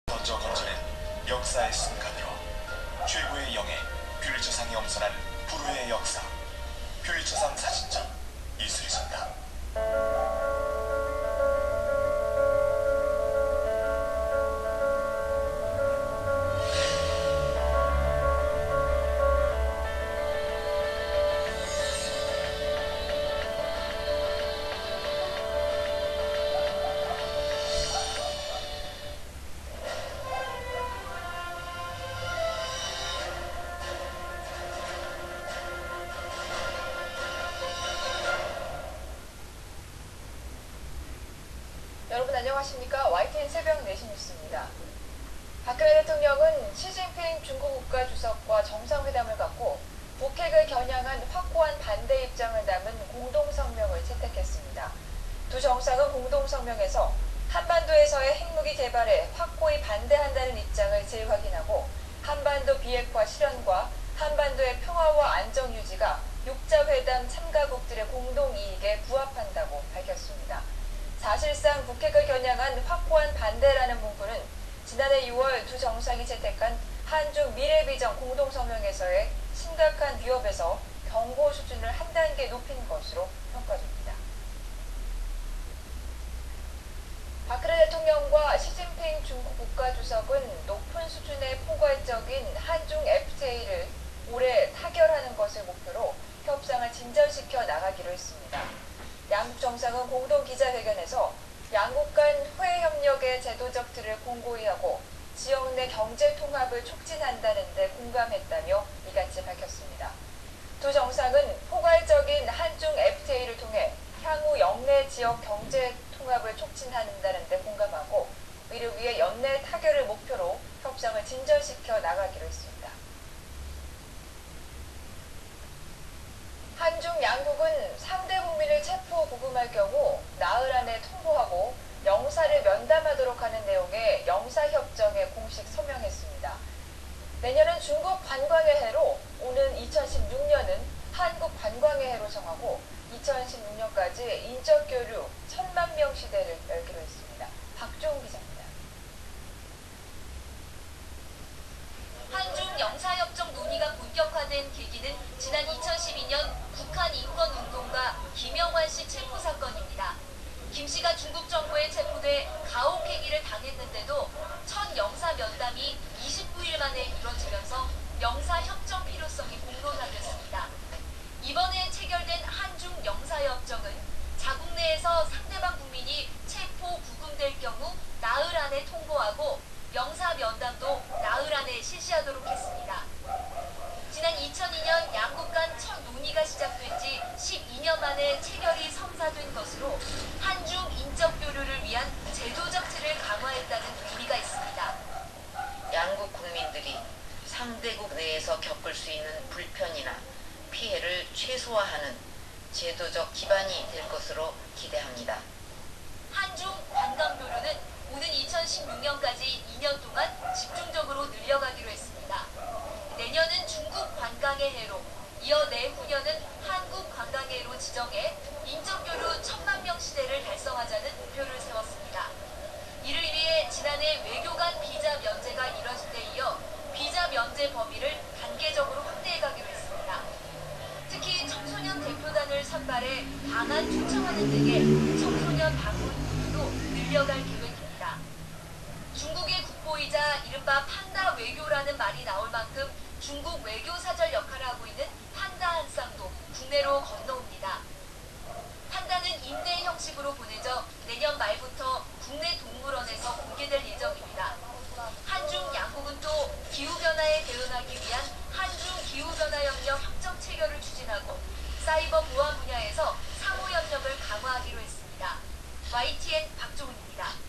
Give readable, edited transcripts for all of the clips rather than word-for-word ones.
던져 건져낸 역사의 순간으로 최고의 영예 퓰리처상이 엄선한 불후의 역사 퓰리처상 사진전 이수리선다. 여러분 안녕하십니까? YTN 새벽 4시 뉴스입니다. 박근혜 대통령은 시진핑 중국 국가주석과 정상회담을 갖고 북핵을 겨냥한 확고한 반대 입장을 담은 공동성명을 채택했습니다. 두 정상은 공동성명에서 한반도에서의 핵무기 개발에 확고히 반대한다는 입장을 재확인하고 한반도 비핵화 실현과 한반도의 평화와 안정 유지가 육자회담 참가국들의 공동이익에 부합한다고 밝혔습니다. 사실상 북핵을 겨냥한 확고한 반대라는 문구는 지난해 6월 두 정상이 채택한 한중 미래비전 공동성명에서의 심각한 위협에서 경고 수준을 한 단계 높인 것으로 평가됩니다. 박근혜 대통령과 시진핑 중국 국가주석은 높은 수준의 포괄적인 한중 FTA를 올해 타결하는 것을 목표로 협상을 진전시켜 나가기로 했습니다. 양국 정상은 공동 기자회견에서 양국 간 후해 협력의 제도적 틀을 공고히 하고 지역 내 경제 통합을 촉진한다는 데 공감했다며 이같이 밝혔습니다. 두 정상은 포괄적인 한중 FTA를 통해 향후 영내 지역 경제 통합을 촉진한다는 데 공감하고 이를 위해 연내 타결을 목표로 협상을 진전시켜 나가기로 했습니다. 한중 양국은 상대 국민을 체포 구금할 경우 나흘 안에 통보하고 영사를 면담하도록 하는 내용의 영사협정에 공식 서명했습니다. 내년은 중국 관광의 해로 오는 2016년은 한국 관광의 해로 정하고 2016년까지 인적교류 1000만 명 시대를 열기로 했습니다. 박종 기자입니다. 한중 영사협정 논의가 본격화된 계기는 지난 2012년 북한 인권운동가 김영환 씨 체포 사건입니다. 김 씨가 중국 정부에 체포돼 가혹행위를 당했는데도 첫 영사 면담이 29일 만에 이뤄지면서 영사협정 필요성이 공론화됐습니다. 이번에 체결된 한중 영사협정은 자국 내에서 상대방 국민이 체포 구금될 경우 나흘 안에 통보하고 영사 면담도 나흘 안에 실시하도록 했습니다. 지난 2002년 양국 간 첫 논의가 시작된 지 12년 만에 체결이 성사된 것으로 한중 인적 교류를 위한 제도적 틀을 강화했다는 의미가 있습니다. 양국 국민들이 상대국 내에서 겪을 수 있는 불편이나 피해를 최소화하는 제도적 기반이 될 것으로 기대합니다. 한중 관광 교류는 오는 2016년까지 2년 동안 집중적으로 늘려가기로 했습니다. 내년은 중국 관광의 해로, 이어 내후년은 한국 관광의 해로 지정해 인적교류 1000만 명 시대를 달성하자는 목표를 세웠습니다. 이를 위해 지난해 외교관 비자 면제가 이뤄진 데 이어 비자 면제 범위를 단계적으로 확대해가기로 했습니다. 특히 청소년 대표단을 선발해 방안 초청하는 등의 청소년 방문도 늘려갈 계획입니다. 중국의 국보이자 이른바 판다 외교라는 말이 나올 만큼 중국 외교 사절 역할을 하고 있는 판다 한 쌍도 국내로 건너옵니다. 판다는 임대 형식으로 보내져 내년 말부터 국내 동물원에서 공개될 예정입니다. 한중 양국은 또 기후변화에 대응하기 위한 한중 기후변화협력 협정 체결을 추진하고 사이버 보안 분야에서 상호협력을 강화하기로 했습니다. YTN 박종훈입니다.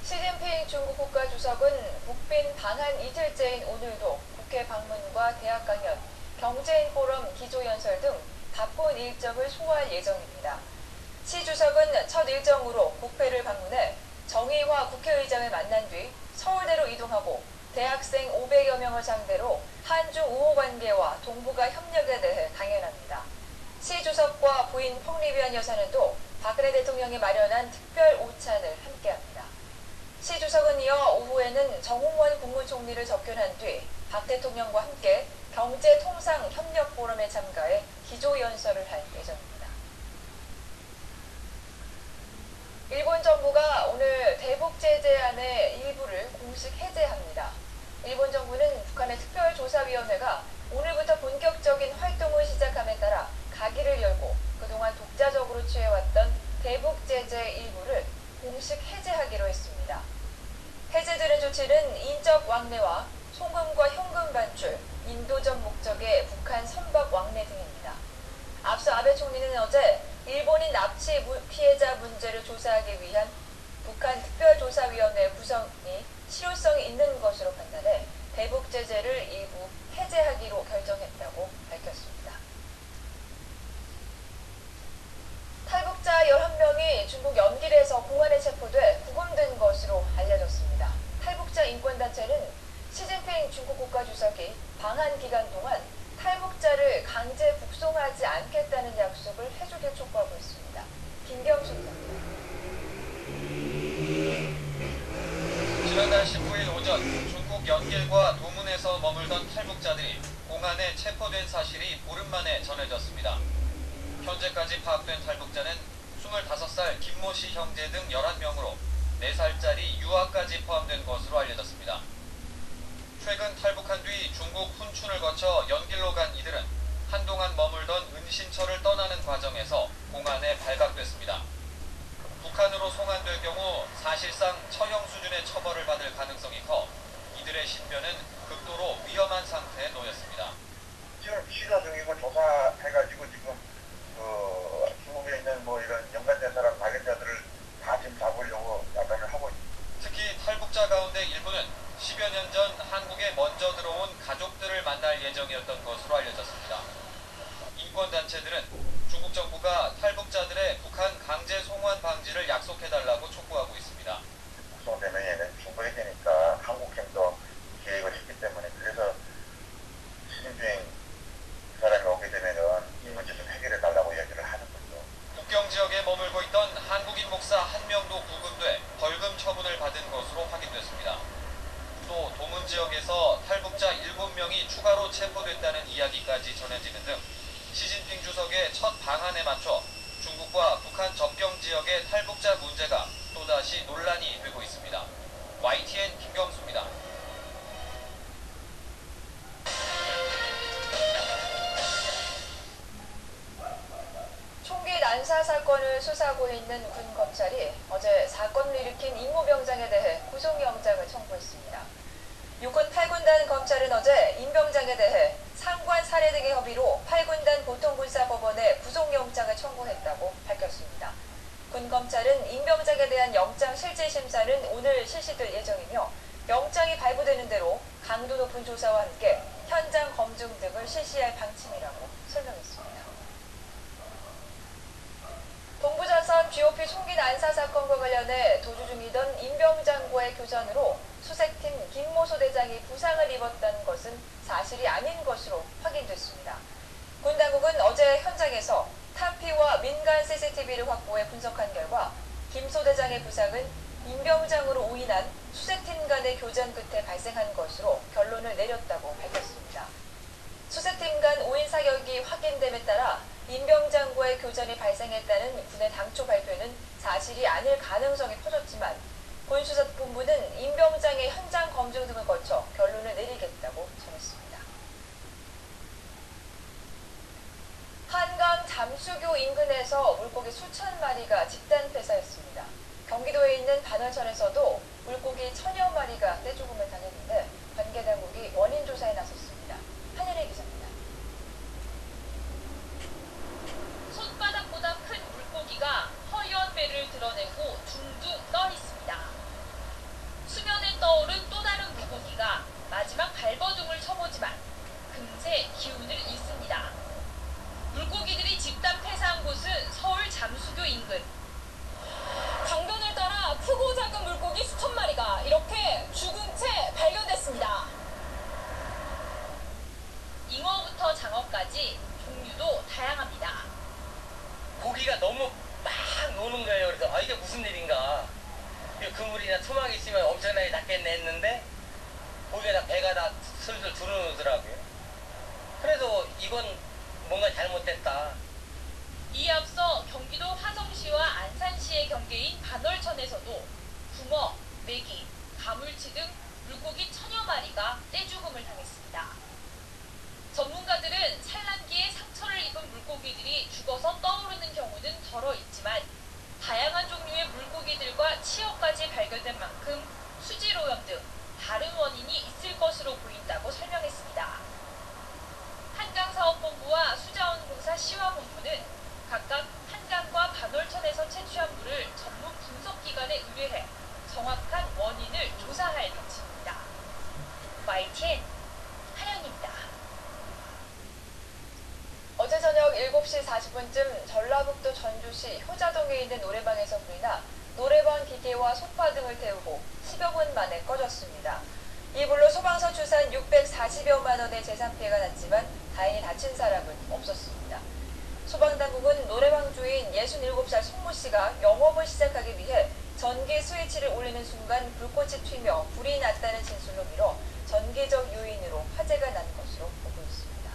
시진핑 중국 국가주석은 북빈 방한 이틀째인 오늘도 국회 방문과 대학 강연, 경제인 포럼 기조연설 등 바쁜 일정을 소화할 예정입니다. 시 주석은 첫 일정으로 국회를 방문해 정의화 국회의장을 만난 뒤 서울대로 이동하고 대학생 500여 명을 상대로 한중 우호 관계와 동북아 협력에 대해 강연합니다. 시 주석과 부인 펑리비안 여사는 또 박근혜 대통령이 마련한 특별 오찬을 함께합니다. 정부는 정홍원 국무총리를 접견한 뒤 박 대통령과 함께 경제통상협력포럼에 참가해 기조연설을 할 예정입니다. 일본 정부가 오늘 대북 제재안의 일부를 공식 해제합니다. 일본 정부는 북한의 특별조사위원회가 오늘부터 본격적인 활동을 시작함에 따라 가기를 열고 그동안 독자적으로 취해왔던 대북 제재 일부를 공식 해제하기로 했습니다. 해제되는 조치는 인적 왕래와 송금과 현금 반출, 인도적 목적의 북한 선박 왕래 등입니다. 앞서 아베 총리는 어제 일본인 납치 피해자 문제를 조사하기 위한 북한 특별조사위원회 구성이 실효성이 있는 것으로 판단해 대북 제재를 일부 해제하기로 결정했다고 밝혔습니다. 탈북자 11명이 중국 연길에서 공안에 체포돼 구금된 것으로 알려졌습니다. 탈북자 인권단체는 시진핑 중국 국가주석이 방한 기간 동안 탈북자를 강제 북송하지 않겠다는 약속을 해주길 촉구하고 있습니다. 김경수 기자입니다. 지난달 19일 오전 중국 연길과 도문에서 머물던 탈북자들이 공안에 체포된 사실이 보름 만에 전해졌습니다. 현재까지 파악된 탈북자는 25살 김모 씨 형제 등 11명으로 4살짜리 유아까지 포함된 것으로 알려졌습니다. 최근 탈북한 뒤 중국 훈춘을 거쳐 연길로 간 이들은 한동안 머물던 은신처를 떠나는 과정에서 공안에 발각됐습니다. 북한으로 송환될 경우 사실상 처형 수준의 처벌을 받을 가능성이 커 이들의 신변은 극도로 위험한 상태에 놓였습니다. 지금 취사 중이고 조사해가지고 지금 중국에 있는 이런 연관된 사람 발견자들을 다 지금 잡으려고 야단을 하고 있습니다. 특히 탈북자 가운데 일부는 10여 년 전 한국에 먼저 들어온 가족들을 만날 예정이었던 것으로 알려졌습니다. 인권단체들은 중국 정부가 탈북자들의 북한 강제 송환 방지를 약속해달라고 촉구하고 있습니다. 북송되면 중국에 되니까 한국행도 계획을 했기 때문에 그래서 시진핑 사람이 오게 되면은 이 문제 좀 해결해달라고 이야기를 하는 거죠. 국경 지역에 머물고 있던 한국인 목사 1명도 구금돼 벌금 처분을 받은 것으로 확인됐습니다. 또 도문 지역에서 탈북자 7명이 추가로 체포됐다는 이야기까지 전해지는 등 시진핑 주석의 첫 방안에 맞춰 중국과 북한 접경 지역의 탈북자 문제가 또다시 논란이 되고 있습니다. YTN 김경수입니다. 총기 난사 사건을 수사하고 있는 군 검찰이 어제 사건을 일으킨 임모병장에 대해 구속영장을 청구했습니다. 육군 8군단 검찰은 어제 임 병장에 대해 상관 살해 등의 혐의로 8군단 보통군사법원에 구속영장을 청구했다고 밝혔습니다. 군 검찰은 임 병장에 대한 영장 실질심사는 오늘 실시될 예정이며 영장이 발부되는 대로 강도 높은 조사와 함께 현장 검증 등을 실시할 방침이라고 설명했습니다. 동부전선 GOP 총기 난사 사건과 관련해 도주 중이던 임 병장과의 교전으로 수색팀 김모 소대장이 부상을 입었다는 것은 사실이 아닌 것으로 확인됐습니다. 군 당국은 어제 현장에서 탄피와 민간 CCTV를 확보해 분석한 결과 김 소대장의 부상은 임 병장으로 오인한 수색팀 간의 교전 끝에 발생한 것으로 결론을 내렸다고 밝혔습니다. 수색팀 간 오인 사격이 확인됨에 따라 임 병장과의 교전이 발생했다는 군의 당초 발표는 사실이 아닐 가능성이 커졌지만 군수사본부는 임 병장의 현장 검증 등을 거쳐 결론을 내리겠다고 전했습니다. 한강 잠수교 인근에서 물고기 수천 마리가 집단 폐사했습니다. 경기도에 있는 반월천에서도 물고기 1000여 마리가 떼죽음을 당했는데 관계당국이 원인 조사에 나섰습니다. 한현희 기자입니다. 손바닥보다 큰 물고기가 허연 배를 드러내고 둥둥 떠 있습니다. 수면에 떠오른 또 다른 물고기가 마지막 발버둥을 쳐보지만 금세 기운을 잃습니다. 물고기들이 집단 폐사한 곳은 서울 잠수교 인근. 강변을 따라 크고 작은 물고기 수천 마리가 이렇게 죽은 채 발견됐습니다. 잉어부터 장어까지 종류도 다양합니다. 고기가 너무 막 노는 거예요. 그래서 이게 무슨 일인가. 그물이나 토막이 있으면 엄청나게 낫겠네 했는데 고개에다 배가 다 슬슬 들어오더라고요. 그래도 이건 뭔가 잘못됐다. 이에 앞서 경기도 화성시와 안산시의 경계인 반월천에서도 붕어, 메기, 가물치 등 물고기 천여 마리가 떼죽음을 당했습니다. 전문가들은 산란기에 상처를 입은 물고기들이 죽어서 떠오르는 경우는 덜어 있지만 다양한 종류의 물고기들과 치어까지 발견된 만큼 수질오염 등 다른 원인이 있을 것으로 보인다고 설명했습니다. 한강사업본부와 수자원공사 시화본부는 각각 한강과 반월천에서 채취한 물을 전문 분석기관에 의뢰해 정확한 원인을 조사할 방침입니다. YTN 한영입니다. 어제 저녁 7시 40분쯤 전라북도 전주시 효자동에 있는 노래방에서 불이 나 노래방 기계와 소파 등을 태우고 10여 분 만에 꺼졌습니다. 이 불로 소방서 추산 640여만 원의 재산 피해가 났지만 다행히 다친 사람은 없었습니다. 소방당국은 노래방 주인 67살 송모 씨가 영업을 시작하기 위해 전기 스위치를 올리는 순간 불꽃이 튀며 불이 났다는 진술로 미뤄 전기적 요인으로 화재가 난 것으로 보고 있습니다.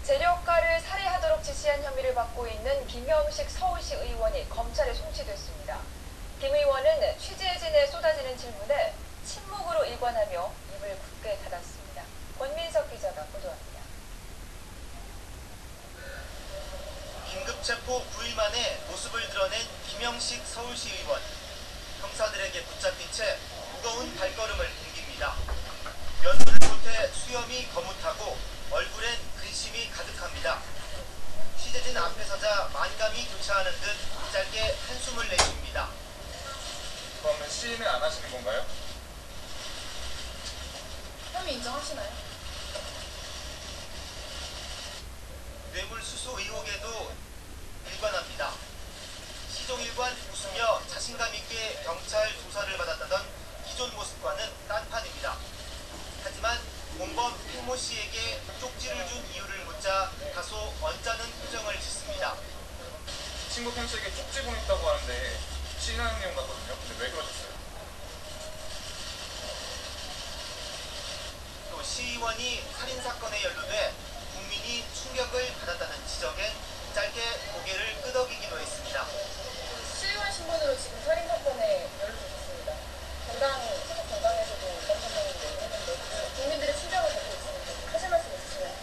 재력가를 살해하도록 지시한 혐의를 받고 있는 김영식 서울시 의원이 검찰에 송치됐습니다. 김 의원은 취재진에 쏟아지는 질문에 침묵으로 일관하며 입을 굳게 닫았습니다. 권민석 기자가 보도합니다. 긴급체포 9일 만에 모습을 드러낸 김영식 서울시 의원. 형사들에게 붙잡힌 채 무거운 발걸음을 옮깁니다. 면도를 못해 수염이 거뭇하고 얼굴엔 근심이 가득합니다. 취재진 앞에 서자 만감이 교차하는 듯 짧게 한숨을 내쉽니다. 그러면 시인을 안 하시는 건가요? 혐의 인정하시나요? 뇌물수수 의혹에도 일관합니다. 시종일관 웃으며 자신감 있게 경찰 조사를 받았다던 기존 모습과는 딴판입니다. 하지만 공범 팽모 씨에게 쪽지를 준 이유를 묻자 다소 언짢은 표정을 짓습니다. 친구 팽 씨에게 쪽지 보냈다고 하는데 시인하는 내용 같거든요. 근데 왜 그러셨어요? 또 시의원이 살인사건에 연루돼 국민이 충격을 받았다는 지적엔 짧게 고개를 끄덕이기도 했습니다. 시의원 신분으로 지금 살인 사건에 연루되셨습니다. 소속 건강에서도 검사장이 했는데 국민들의 충격을 받고 있습니다. 하실 말씀 있으시나요?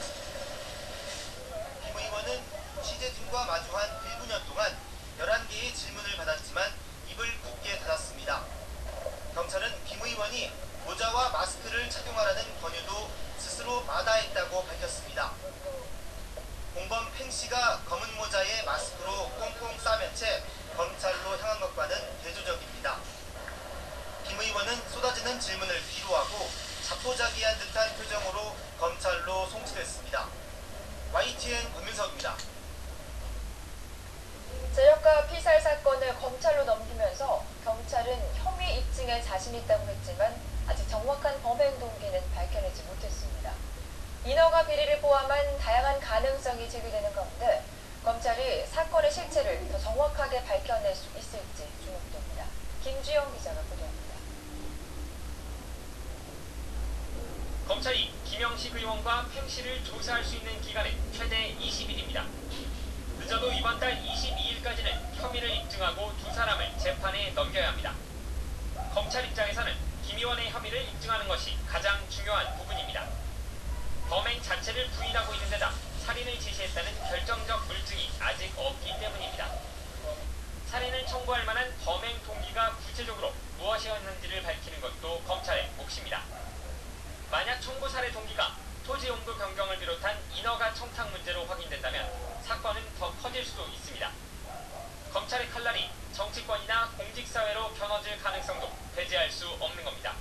김 의원은 취재진과 마주한 1~2년 동안 11개의 질문을 받았지만 입을 굳게 닫았습니다. 경찰은 김 의원이 모자와 마스크를 착용하라는 권유도 스스로 마다했다고 밝혔습니다. 공범 팽 씨가 검은 모자에 마스크로 꽁꽁 싸맨 채 검찰로 향한 것과는 대조적입니다. 김 의원은 쏟아지는 질문을 뒤로하고 자포자기한 듯한 표정으로 검찰로 송치됐습니다. YTN 권민석입니다. 재력가 피살 사건을 검찰로 넘기면서 경찰은 혐의 입증에 자신 있다고 했지만 아직 정확한 범행 동기는 밝혀내지 못했습니다. 인허가 비리를 포함한 다양한 가능성이 제기되는 가운데 검찰이 사건의 실체를 더 정확하게 밝혀낼 수 있을지 주목됩니다. 김주영 기자가 보도합니다. 검찰이 김영식 의원과 팽 씨를 조사할 수 있는 기간은 최대 20일입니다. 늦어도 이번 달 22일까지는 혐의를 입증하고 두 사람을 재판에 넘겨야 합니다. 검찰 입장에서는 김 의원의 혐의를 입증하는 것이 가장 중요한 부분입니다. 범행 자체를 부인하고 있는 데다 살인을 지시했다는 결정적 물증이 아직 없기 때문입니다. 살인을 청구할 만한 범행 동기가 구체적으로 무엇이었는지를 밝히는 것도 검찰의 몫입니다. 만약 청구 살해 동기가 토지 용도 변경을 비롯한 인허가 청탁 문제로 확인된다면 사건은 더 커질 수도 있습니다. 검찰의 칼날이 정치권이나 공직사회로 겨눠질 가능성도 배제할 수 없는 겁니다.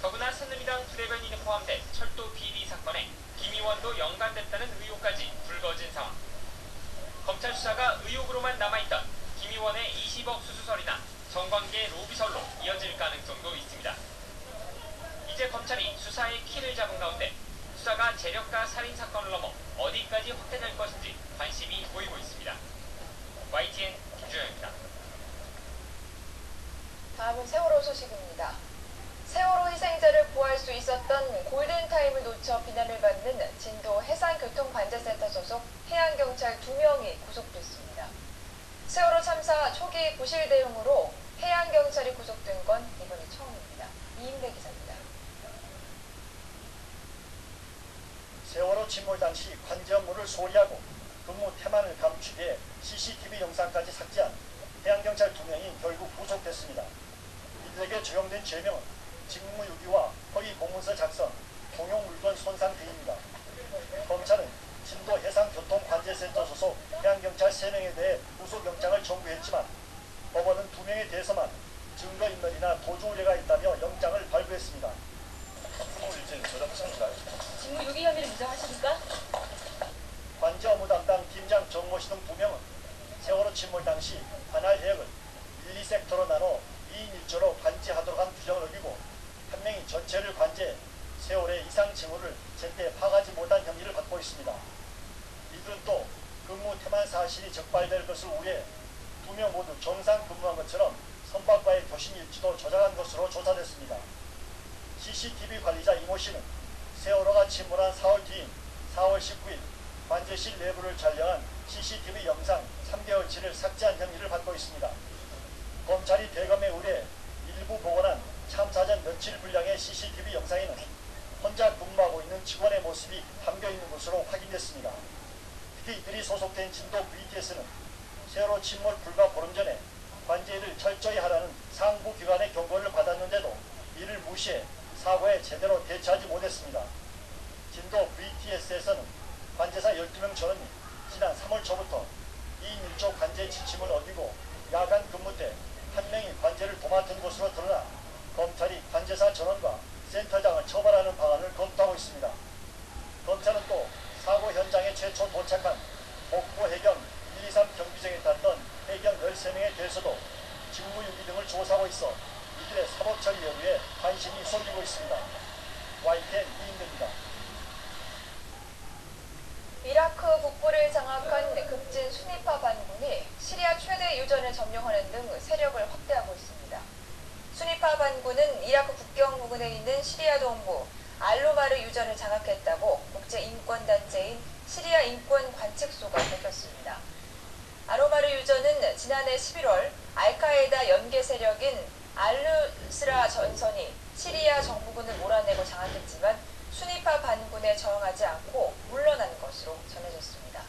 더구나 새누리당 부대변인이 포함된 철도 비리 사건에 김 의원도 연관됐다는 의혹까지 불거진 상황. 검찰 수사가 의혹으로만 남아있던 김 의원의 20억 수수설이나 정관계 로비설로 이어질 가능성도 있습니다. 이제 검찰이 수사의 키를 잡은 가운데 수사가 재력가 살인 사건을 넘어 어디까지 확대될 것인지 관심이 보이고 있습니다. YTN 김주영입니다. 다음은 세월호 소식입니다. 세월호 희생자를 구할 수 있었던 골든타임을 놓쳐 비난을 받는 진도 해상교통관제센터 소속 해양경찰 2명이 구속됐습니다. 세월호 참사 초기 부실 대응으로 해양경찰이 구속된 건 이번이 처음입니다. 이인배 기자입니다. 세월호 침몰 당시 관제 업무를 소홀히하고 근무 태만을 감추기 위해 CCTV 영상까지 삭제한 해양경찰 2명이 결국 구속됐습니다. 이들에게 적용된 죄명은 직무유기와 허위 공문서 작성, 공용 물건 손상 등입니다. 검찰은 진도 해상교통관제센터 소속 해양경찰 3명에 대해 구속영장을 청구했지만 법원은 2명에 대해서만 증거인멸이나 도주 우려가 있다며 영장을 발부했습니다. 직무유기 혐의를 인정하십니까? 관제 업무 담당 팀장 정모 씨 등 2명은 세월호 침몰 당시 관할 해역을 1, 2섹터로 나눠 2인 1조로 관제하도록 한 규정을 어기고 한 명이 전체를 관제해 세월의 이상 징후를 제때 파악하지 못한 혐의를 받고 있습니다. 이들은 또 근무 태만 사실이 적발될 것을 우려해 2명 모두 정상 근무한 것처럼 선박과의 교신 일지도 조작한 것으로 조사됐습니다. CCTV 관리자 이모 씨는 세월호가 침몰한 4월 뒤인 4월 19일 관제실 내부를 촬영한 CCTV 영상 3개월치를 삭제한 혐의를 받고 있습니다. 검찰이 대검에 의뢰해 일부 복원한 참사 전 며칠 분량의 CCTV 영상에는 혼자 근무하고 있는 직원의 모습이 담겨 있는 것으로 확인됐습니다. 특히 이들이 소속된 진도 VTS는 세월호 침몰 불과 보름 전에 관제를 철저히 하라는 상부 기관의 경고를 받았는데도 이를 무시해 사고에 제대로 대처하지 못했습니다. 진도 VTS에서는 관제사 12명 전원이 지난 3월 초부터 2인 1조 관제 지침을 어기고 야간 근무 때 한 명이 관제를 도맡은 것으로 드러나 검찰이 관제사 전원과 센터장을 처벌하는 방안을 검토하고 있습니다. 검찰은 또 사고 현장에 최초 도착한 복구 해경 123 경비정에 탔던 해경 13명에 대해서도 직무유기 등을 조사하고 있어 이들의 사법처리 여부에 관심이 쏠리고 있습니다. YTN 이인대입니다. 이라크 북부를 장악한 급진 수니파 반군이 시리아 최대 유전을 점령하는 등 세력을 확대하고 있습니다. 수니파 반군은 이라크 국경 부근에 있는 시리아 동부 알루마르 유전을 장악했다고 국제인권단체인 시리아 인권관측소가 밝혔습니다. 알루마르 유전은 지난해 11월 알카에다 연계 세력인 알누스라 전선이 시리아 정부군을 몰아내고 장악했지만 수니파 반군에 저항하지 않고 물러난 것으로 전해졌습니다.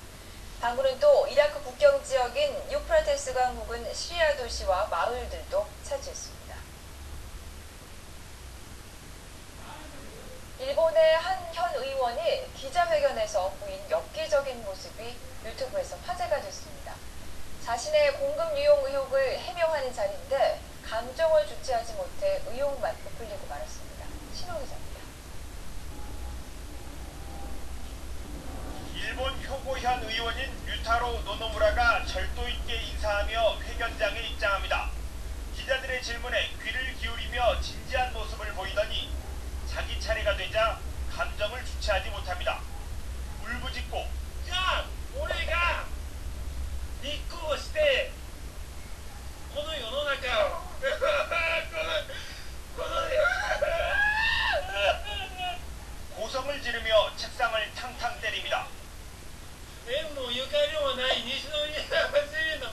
반군은 또 이라크 국경 지역인 유프라테스강 부근 시리아 도시와 마을들도 차지했습니다. 일본의 한 현 의원이 기자회견에서 보인 엽기적인 모습이 유튜브에서 화제가 됐습니다. 자신의 공급 유용 의혹을 해명하는 자리인데 감정을 주체하지 못해 의혹만 부풀리고 말았습니다. 신호 기자입니다. 일본 효고현 의원인 유타로 노노무라가 절도 있게 인사하며 회견장에 입장합니다. 기자들의 질문에 귀를 기울이며 진지한 모습을 보이더니 자기 차례가 되자 감정을 주체하지 못합니다. 울부짖고 야! 우리가 니꾸をしてこの世の中を고성을 지르며 책상을 탕탕 때립니다. 縁もゆかりもない西宮市民の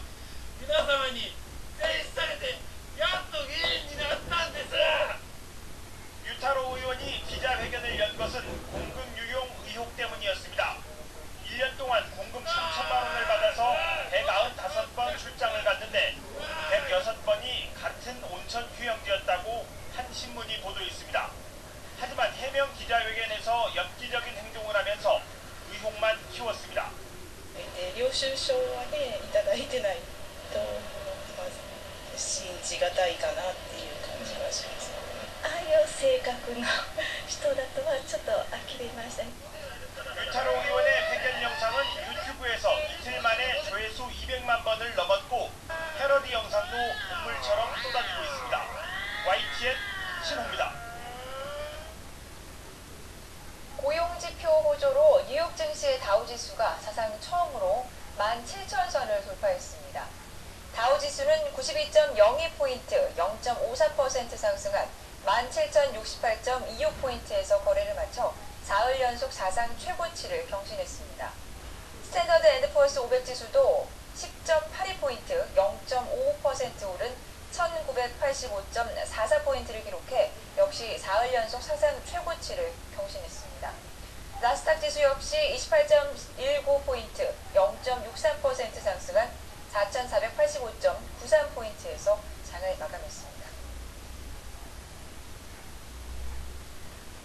皆様に選出されてやっと議員になったんです。 유타로 의원이 기자회견을 연 것은 공급 유용 의혹 때문이었습니다. 1년 동안 공급 3천만 원을 받아서 195번 출장을 갔는데 106번이 같은 온천 휴양지였다고 한 신문이 보도했습니다. 하지만 해명 기자회견에서 엽기적인 행동을 하면서 의혹만 키웠습니다. 領収書はね、いただいてないと、まず信じがたいかなっていう感じはします。ああいう性格の人だとはちょっと呆れました。 유타로 의원의 회견 영상은 유튜브에서 이틀 만에 조회수 200만 번을 넘었고 패러디 영상도 눈물처럼 쏟아지고 있습니다. YTN 신호입니다. 고용지표 호조로 뉴욕 증시의 다우지수가 사상 처음으로 17,000선을 돌파했습니다. 다우지수는 92.02포인트 0.54% 상승한 17,068.26포인트에서 거래를 마쳐 사흘 연속 사상 최고치를 경신했습니다. 스탠더드 앤드 포어스 500지수도 10.82포인트 0.55% 오른 1985.44포인트를 기록해 역시 사흘 연속 사상 최고치를 경신했습니다. 나스닥 지수 역시 28.19포인트 0.63% 상승한 4,485.93포인트에서 장을 마감했습니다.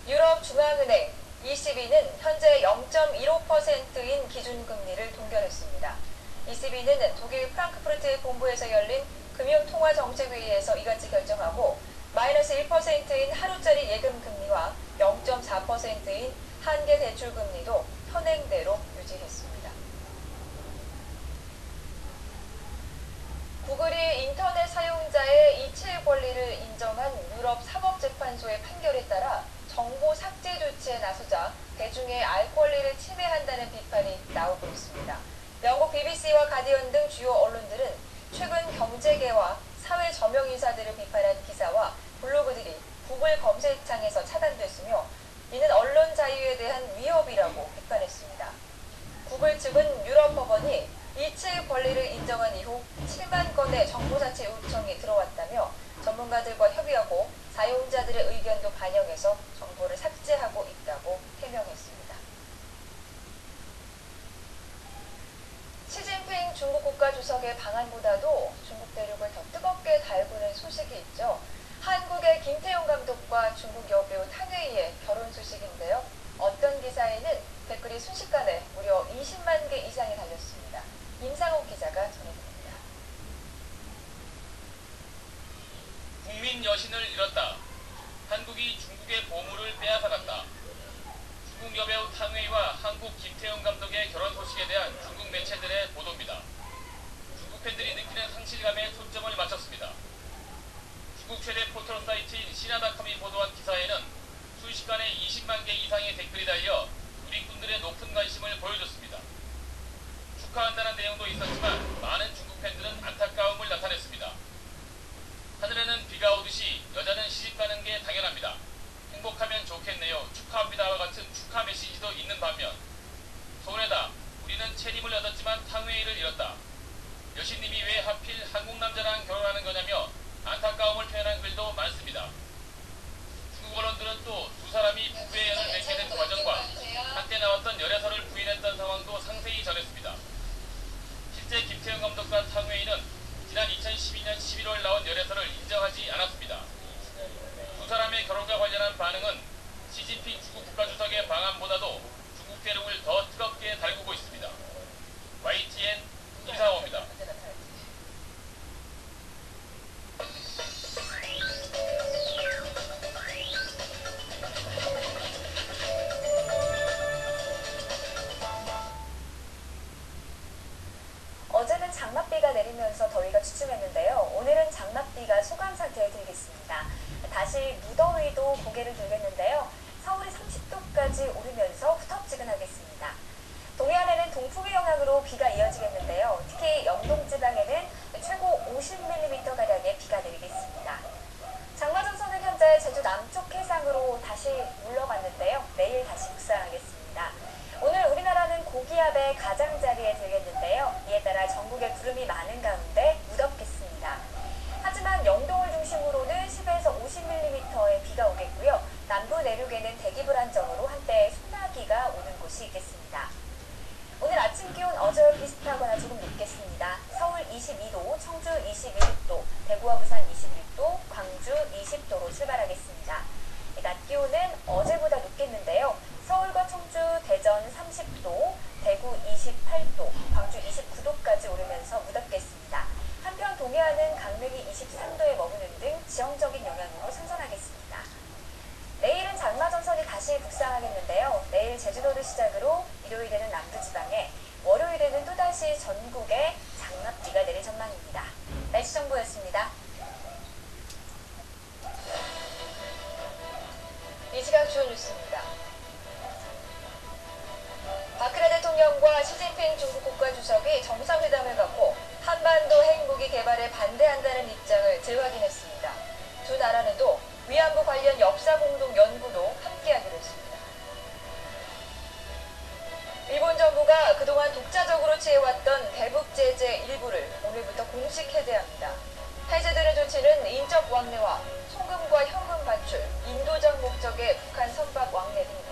유럽 중앙은행 ECB는 현재 0.15%인 기준금리를 동결했습니다. ECB는 독일 프랑크푸르트 본부에서 열린 금융통화정책회의에서 이같이 결정하고 마이너스 1%인 하루짜리 예금금리와 0.4%인 한계 대출금리도 현행대로 유지했습니다. 구글이 인터넷 사용자의 이체 권리를 인정한 유럽 사법재판소의 판결에 따라 정보 삭제 조치에 나서자 대중의 알 권리를 침해한다는 비판이 나오고 있습니다. 영국 BBC와 가디언 등 주요 언론들은 최근 경제계와 사회 저명 인사들을 비판한 기사와 블로그들이 구글 검색창에서 차단됐으며 이는 언론 자유에 대한 위협이라고 비판했습니다. 구글 측은 유럽 법원이 이체 권리를 인정한 이후 7만 건의 정보 삭제 요청이 들어왔다며 전문가들과 협의하고 사용자들의 의견도 반영해서 정보를 삭제하고 있다고 해명했습니다. 시진핑 중국 국가주석의 방한보다도 중국 대륙을 더 뜨겁게 달구는 소식이 있죠. 한국의 김태용 감독과 중국 여배우 탕웨이의 결혼 소식인데요. 어떤 기사에는 댓글이 순식간에 무려 20만 개 이상이 달렸습니다. 임상옥 기자가 전해드립니다. 국민 여신을 잃었다. 한국이 중국의 보물을 빼앗아갔다. 중국 여배우 탕웨이와 한국 김태용 감독의 결혼 소식에 대한 중국 매체들의 보도입니다. 중국 팬들이 느끼는 상실감에 초점을 맞췄습니다. 중국 최대 포털 사이트인 시나닷컴이 보도한 기사에는 순식간에 20만 개 이상의 댓글이 달려 누리꾼들의 높은 관심을 보여줬습니다. 축하한다는 내용도 있었지만 많은 중국 팬들은 안타까움을 나타냈습니다. 하늘에는 비가 오듯이 여자는 시집가는 게 당연합니다. 행복하면 좋겠네요. 축하합니다와 같은 축하 메시지도 있는 반면 서운하다. 우리는 체림을 얻었지만 탕웨이를 잃었다. 여신님이 왜 하필 한국 남자랑 결혼하는 거냐며 안타까움을 표현한 글도 많습니다. 중국 언론들은 또 두 사람이 부부의 연을 맺게 된 과정과 한때 나왔던 열애설을 부인했던 상황도 상세히 전했습니다. 실제 김태형 감독과 탕웨이는 지난 2012년 11월 나온 열애설을 인정하지 않았습니다. 두 사람의 결혼과 관련한 반응은 시진핑 중국 국가주석의 방안보다도 중국 대륙을 더 뜨겁게 달구고 있습니다. YTN 임상호입니다. 어제는 장맛비가 내리면서 더위가 주춤했는데요. 오늘은 장맛비가 소강 상태에 들겠습니다. 다시 무더위도 고개를 들겠는데요. 서울이 30도까지 오르면서 후텁지근하겠습니다. 동해안에는 동풍의 영향으로 비가 이어지겠는데요. 특히 영동지방에는 최고 50mm가량의 비가 내리겠습니다. 장마전선은 현재 제주 남쪽 해상으로 다시 물러갔는데요. 내일 다시 북상하겠습니다. 오늘 우리나라는 고기압의 가장자리에 들겠는데요. 이에 따라 전국에 구름이 많은 가운데 무덥겠습니다. 하지만 영동을 중심으로는 10에서 50mm의 비가 오겠고요. 남부 내륙에는 대기 불안정으로 한때 소나기가 오는 곳이 있겠습니다. 오늘 아침 기온 어제와 비슷하거나 조금 높겠습니다. 서울 22도, 청주 21도, 대구와 부산 21도, 광주 20도로 출발하겠습니다. 낮 기온은 어제보다 높겠는데요. 서울과 청주, 대전 30도, 대구 28도, 광주 29도까지 오르면서 무덥겠습니다. 한편 동해안은 강릉이 23도에 머무는 등 지형적인 영향으로 선선하겠습니다. 내일은 장마전선이 다시 북상하겠는데요. 내일 제주도를 시작으로 일요일에는 남부지방에, 월요일에는 또다시 전국에 장맛비가 내릴 전망입니다. 날씨 정보였습니다. 이 시각 주요 뉴스입니다. 박근혜 대통령과 시진핑 중국 국가주석이 정상회담을 갖고 한반도 핵무기 개발에 반대한다는 입장을 재확인했습니다. 두 나라는 또 위안부 관련 역사 공동 연구도 함께하기로 했습니다. 일본 정부가 그동안 독자적으로 취해왔던 대북 제재 일부를 오늘부터 공식 해제합니다. 해제되는 조치는 인적 왕래와 송금과 현금 반출, 인도적 목적의 북한 선박 왕래 등입니다.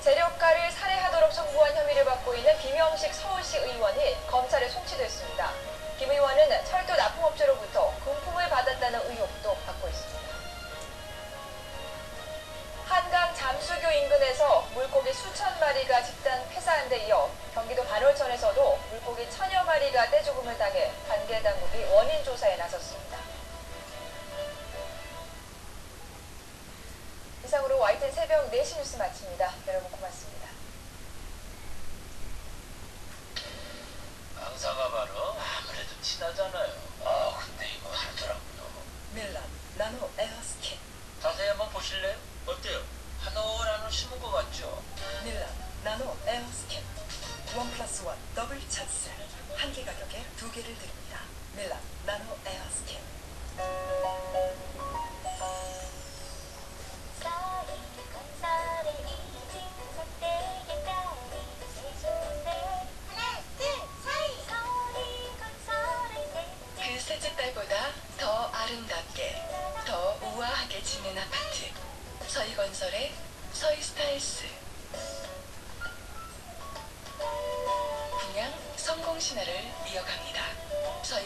재력가를 살해하도록 청구한 혐의를 받고 있는 김영식 서울시 의원이 검찰에 송치됐습니다. 김 의원은 철도 납품업체로부터 금품을 받았다는 의혹도 받고 있습니다. 한강 잠수교 인근에서 물고기 수천 마리가 집단 폐사한 데 이어 경기도 반월천에서도 물고기 천여 마리가 떼죽음을 당해 관계 당국이 원인 조사에 나섰습니다. 이상으로 YTN 새벽 4시 뉴스 마칩니다. 여러분 고맙습니다. 강사가 바로 아무래도 친하잖아요. 근데 이거 하더라고요. 밀란 나노 에어스킨. 자세히 한번 보실래요? 어때요? 한올 심은 거 같죠? 밀란 나노 에어스킨. 1+1 더블 찬스. 한 개 가격에 2개를 드립니다. 밀란 나노 에어스킨. 그 셋째 딸보다 더 아름답게, 더 우아하게 짓는 아파트. 서희건설의 서희스타일스. 분양 성공 신화를 이어갑니다. 서희